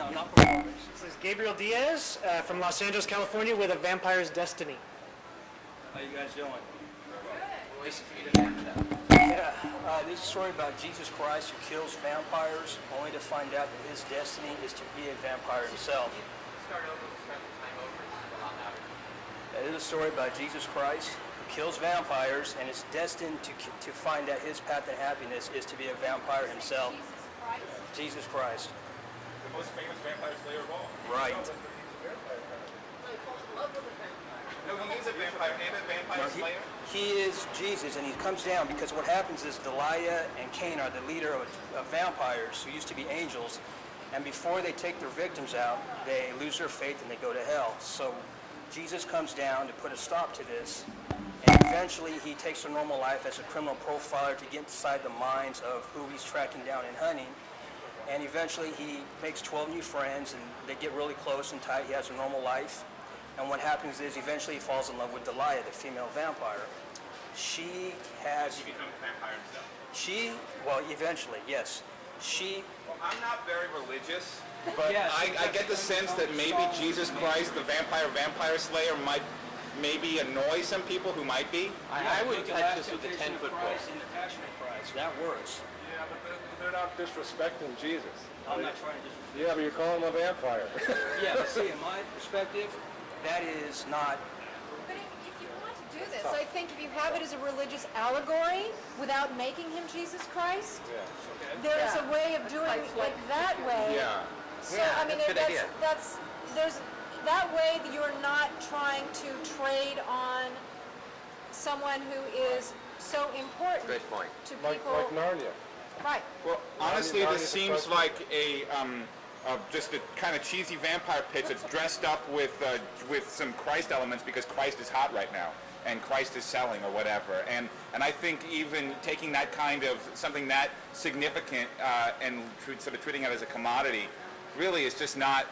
No, not performers. This is Gabriel Diaz from Los Angeles, California, with A Vampire's Destiny. How you guys doing? Yeah, this is a story about Jesus Christ who kills vampires only to find out that his destiny is to be a vampire himself. It is a story about Jesus Christ who kills vampires and is destined to find out his path to happiness is to be a vampire himself. Jesus Christ. The most famous vampire slayer of all. Right. No, he is a vampire. And a vampire slayer? He is Jesus, and he comes down because what happens is Delilah and Cain are the leader of vampires who used to be angels, and before they take their victims out, they lose their faith and they go to hell. So Jesus comes down to put a stop to this, and eventually he takes a normal life as a criminal profiler to get inside the minds of who he's tracking down and hunting. And eventually he makes 12 new friends, and they get really close and tight. He has a normal life. And what happens is eventually he falls in love with Delilah, the female vampire. She has... He becomes a vampire himself. Well, eventually, yes. Well, I'm not very religious, but Yes, I get the sense that maybe Jesus Christ, the vampire slayer, might maybe annoy some people who might be. I would touch this with a 10-foot pole. In the Passion of Christ, that works. Yeah, but they're not disrespecting Jesus. I'm not trying to just... Yeah, but you're calling him a vampire. Yeah, but see, in my perspective, that is not... But if you want to do this, I think if you have it as a religious allegory without making him Jesus Christ, there is a way of doing it that way. Yeah. So, I mean, there's that way that you're not trying to trade on someone who is so important to people. Like Narnia. Right. Well, honestly, Narnia this is seems like just a kind of cheesy vampire pitch that's dressed up with some Christ elements because Christ is hot right now and Christ is selling or whatever. And I think even taking that kind of something that significant and sort of treating it as a commodity really is just not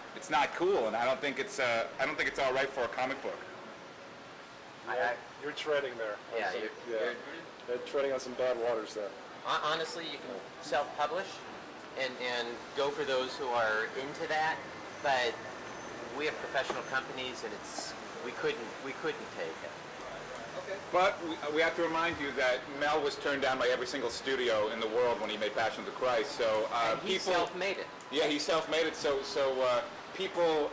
cool. And I don't think it's all right for a comic book. You're treading there. Yeah, You're treading on some bad waters there. honestly, you can self-publish and go for those who are into that, but we have professional companies, and we couldn't take it. But we have to remind you that Mel was turned down by every single studio in the world when he made Passion of the Christ. So And he self-made it. Yeah, he self-made it. So people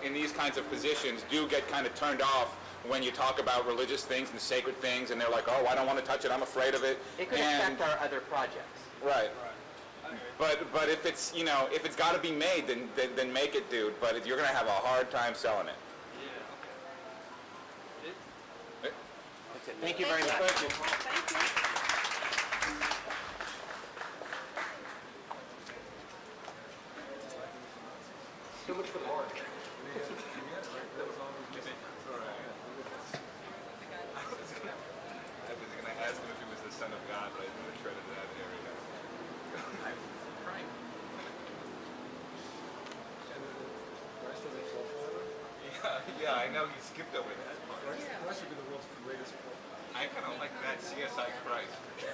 in these kinds of positions do get kind of turned off when you talk about religious things and sacred things, and they're like, oh, I don't want to touch it. I'm afraid of it. It could affect our other projects. Right. But if it's if it's got to be made, then make it, dude. But you're gonna have a hard time selling it. Thank you very much. Thank you. Too much for the heart. I was gonna ask him if he was the son of God, but I didn't tread into that area. Yeah, I know he skipped over that part. Christ would be the world's greatest poet. I kind of like that CSI Christ. Yeah.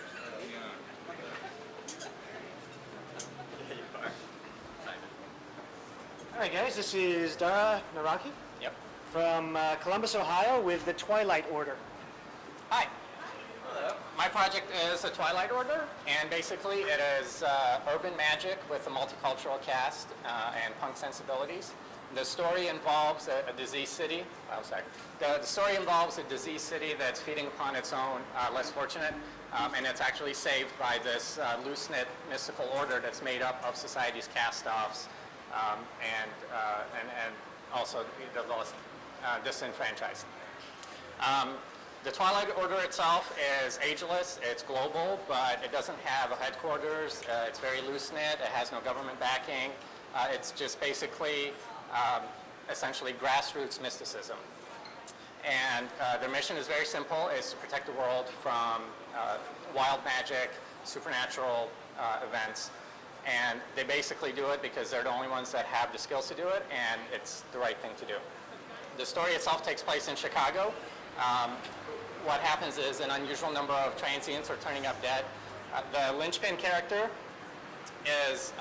All right, guys, this is Dara Naraki. Yep. From Columbus, Ohio, with the Twilight Order. Hi. My project is a Twilight Order, and basically it is urban magic with a multicultural cast and punk sensibilities. The story involves a diseased city. Oh, sorry. The story involves a diseased city that's feeding upon its own less fortunate, and it's actually saved by this loose-knit mystical order that's made up of society's cast-offs and also the lost disenfranchised. The Twilight Order itself is ageless, it's global, but it doesn't have a headquarters, it's very loose-knit, it has no government backing, it's just basically essentially grassroots mysticism. And their mission is very simple, is to protect the world from wild magic, supernatural events, and they basically do it because they're the only ones that have the skills to do it, and it's the right thing to do. The story itself takes place in Chicago. What happens is an unusual number of transients are turning up dead. The linchpin character is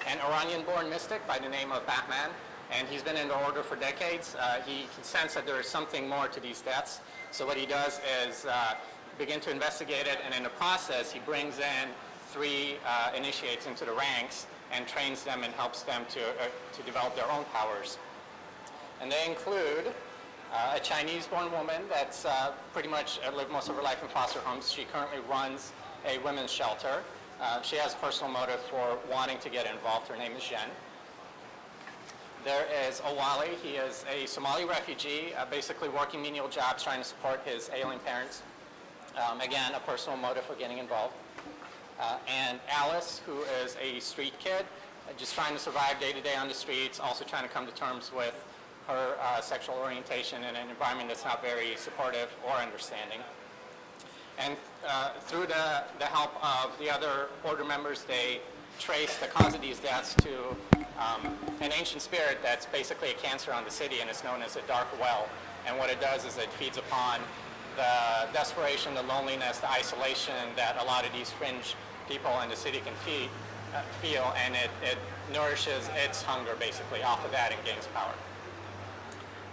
an Iranian-born mystic by the name of Batman, and he's been in the order for decades. He can sense that there is something more to these deaths, so what he does is begin to investigate it, and in the process, he brings in 3 initiates into the ranks and trains them and helps them to develop their own powers. And they include a Chinese-born woman that's pretty much lived most of her life in foster homes. She currently runs a women's shelter. She has a personal motive for wanting to get involved. Her name is Jen. There is Owali. He is a Somali refugee, basically working menial jobs, trying to support his ailing parents. Again, a personal motive for getting involved. And Alice, who is a street kid, just trying to survive day to day on the streets, also trying to come to terms with her sexual orientation in an environment that's not very supportive or understanding. And through the help of the other order members, they trace the cause of these deaths to an ancient spirit that's basically a cancer on the city, and it's known as a dark well. And what it does is it feeds upon the desperation, the loneliness, the isolation that a lot of these fringe people in the city can feel, and it nourishes its hunger basically off of that and gains power.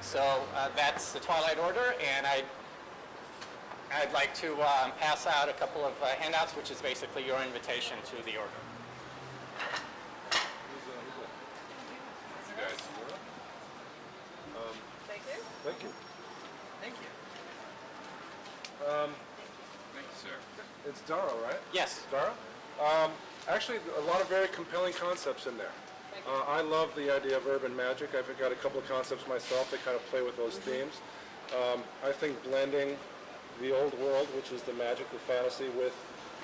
So that's the Twilight Order, and I'd like to pass out a couple of handouts, which is basically your invitation to the order. You guys. Thank you. Thank you. Thank you. Thank you, sir. It's Dara, right? Yes. Dara? Actually, a lot of very compelling concepts in there. I love the idea of urban magic. I've got a couple of concepts myself that kind of play with those themes. I think blending the old world, which is the magic, the fantasy, with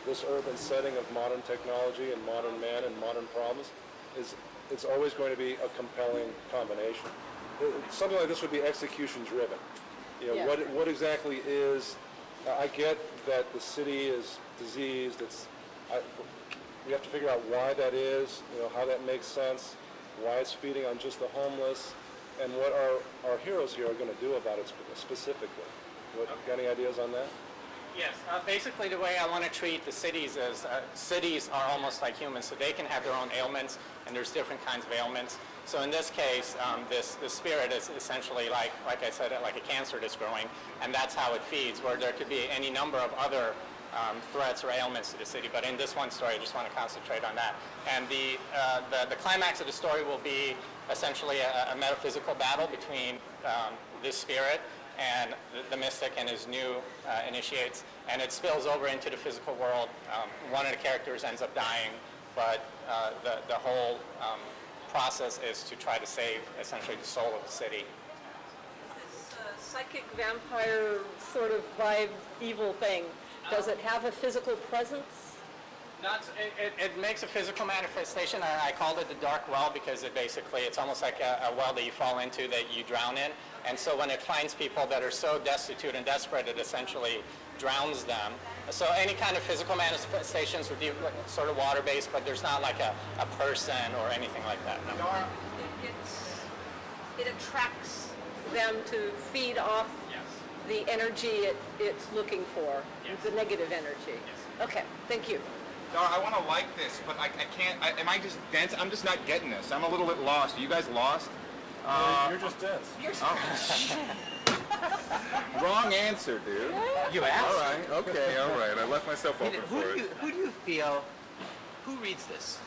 this urban setting of modern technology and modern man and modern problems, it's always going to be a compelling combination. Something like this would be execution driven. You know, Yeah. what exactly is, I get that the city is diseased, we have to figure out why that is, you know, how that makes sense, why it's feeding on just the homeless, and what our heroes here are going to do about it specifically. Got any ideas on that? Yes, basically the way I want to treat the cities is cities are almost like humans, so they can have their own ailments, and there's different kinds of ailments. So in this case, this spirit is essentially like I said, like a cancer that's growing, and that's how it feeds, where there could be any number of other threats or ailments to the city. But in this one story, I just want to concentrate on that. And the climax of the story will be essentially a metaphysical battle between this spirit and the mystic and his new initiates, and it spills over into the physical world. One of the characters ends up dying, but the whole process is to try to save essentially the soul of the city. This psychic vampire sort of vibe evil thing, does it have a physical presence? It makes a physical manifestation. I called it the dark well because it's almost like a well that you fall into that you drown in. And so when it finds people that are so destitute and desperate, it essentially drowns them. So any kind of physical manifestations would be sort of water-based, but there's not like a person or anything like that. No. It attracts them to feed off the energy it's looking for, the negative energy. Okay, thank you. Dara, I want to like this, but I can't. Am I just dense? I'm just not getting this. I'm a little bit lost. Are you guys lost? You're just dense. Wrong answer, dude. You asked? All right. Okay. All right. I left myself open for it. Who do you feel, who reads this?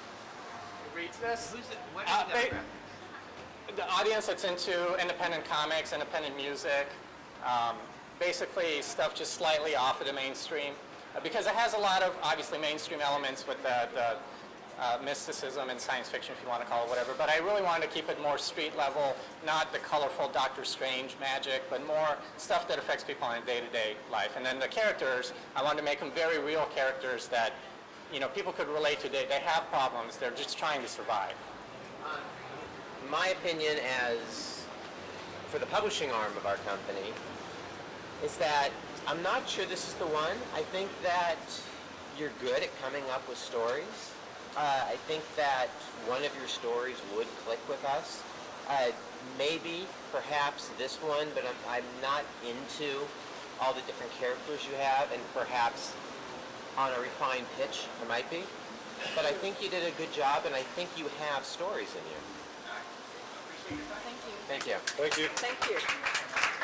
Who reads this? What is the demographic? The audience that's into independent comics, independent music, basically stuff just slightly off of the mainstream, because it has a lot of obviously mainstream elements with the mysticism and science fiction, if you want to call it whatever, but I really wanted to keep it more street level, not the colorful Doctor Strange magic, but more stuff that affects people in day-to-day life. And then the characters, I wanted to make them very real characters that, you know, people could relate to. They have problems, they're just trying to survive. My opinion as for the publishing arm of our company is that I'm not sure this is the one. I think that you're good at coming up with stories. I think that one of your stories would click with us. Maybe, perhaps this one, but I'm not into all the different characters you have, and perhaps on a refined pitch, there might be. but I think you did a good job, and I think you have stories in you. Thank you. Thank you. Thank you. Thank you.